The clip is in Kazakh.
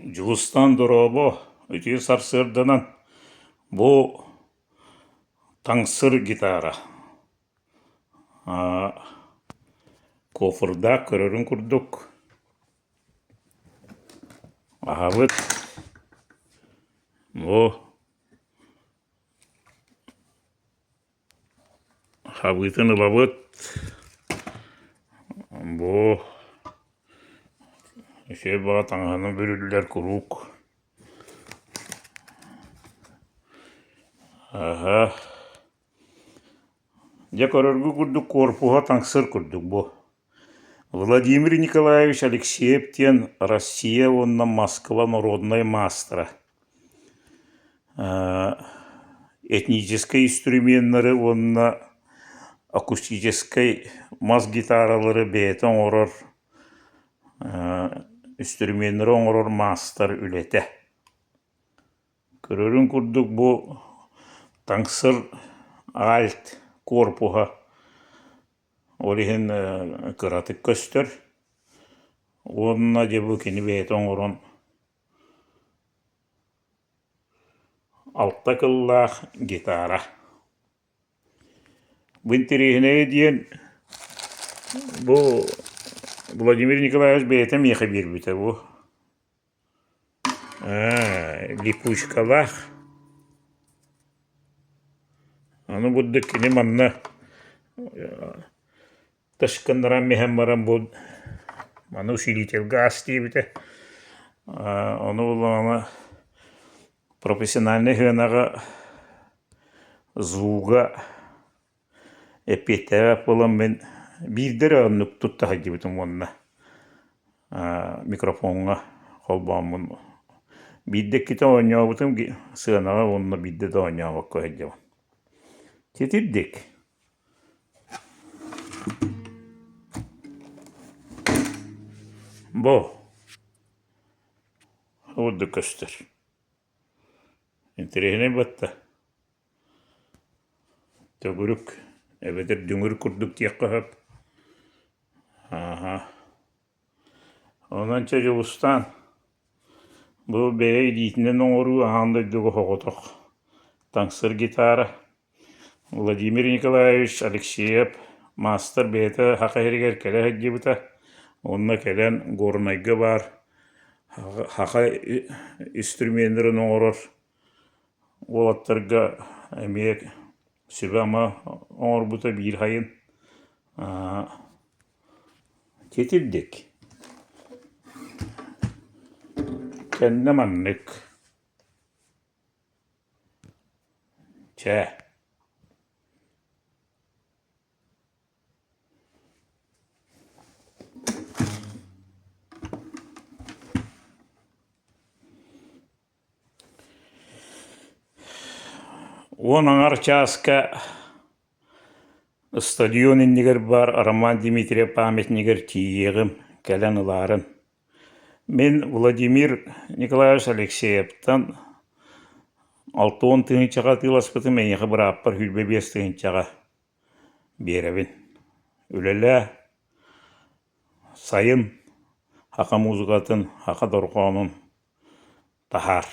Жылыстан дұрабы, өте сарсырдынан бұл таңсыр гитара. Кофырда көрірін күрдік. Ағабыт. Бұл хабытын ылабыт. Бұл еще баға таңғаны бүрілдер күрік. Де көріргі күрдік корпуға таңсыр күрдік бұл. Владимир Николаевич Алексеевтен Россия, онна Москва народной мастера. Этнической инструменттері, онна акустической мас-гитаралары бәйтін орыр, инструменттері оңырыр мастер үлеті. Көрірін күрдік бұл таңсыр альт корпуға. Олихин кыратык көстөр. Онна дебу кені бәйтін орын алтта кыллақ гитара. Бұн терехіне дейін бұл Владимир Николаевич бәйтін меқі бербіті бұл. Липучкалақ. Аны бұддық кені манна ташкандаран мехен баран бұл маны усилитель газ дейбіті. Оны бұл профессиональный хынаға звуга эппеттері болан мен бірдері аннық тұттағы дейбітім онына микрофонға қолбамын. Бірдек кеті ойнау бұтым сығанаға онына бірдеді ойнау баққа әддеу. Кетірдек. Бұл ұлды көстір. Интерегіне бәтті. Төгірік. Әбетір дүңір күрдік тек қағып. Онанча жылыстан бұл бәй дейтінен оңыру ағандайдығы хоғытық. Таңсыр гитара. Владимир Николаевич Алексеев мастер бәйті хақайрегер кәлі әддебіті. Онна кәлін горнайғы бар. Хақа инструменттері оңырыр. Олаттарға әмек сөбі ама оңыр бұта бір хайын. Кетірдік. Кәнді маннық. Чә. Оның арчаска стадионын негер бар, Роман Дмитриев памятнигер тиегім кәлін ұларын. Мен Владимир Николаевич Алексеевтан 6-10 тыңычаға тыласпыты менеғі бір аппар хүлбе 5 тыңычаға беребін. Үлелі сайын, хақа музыкатын, хақа дорқанын тахар.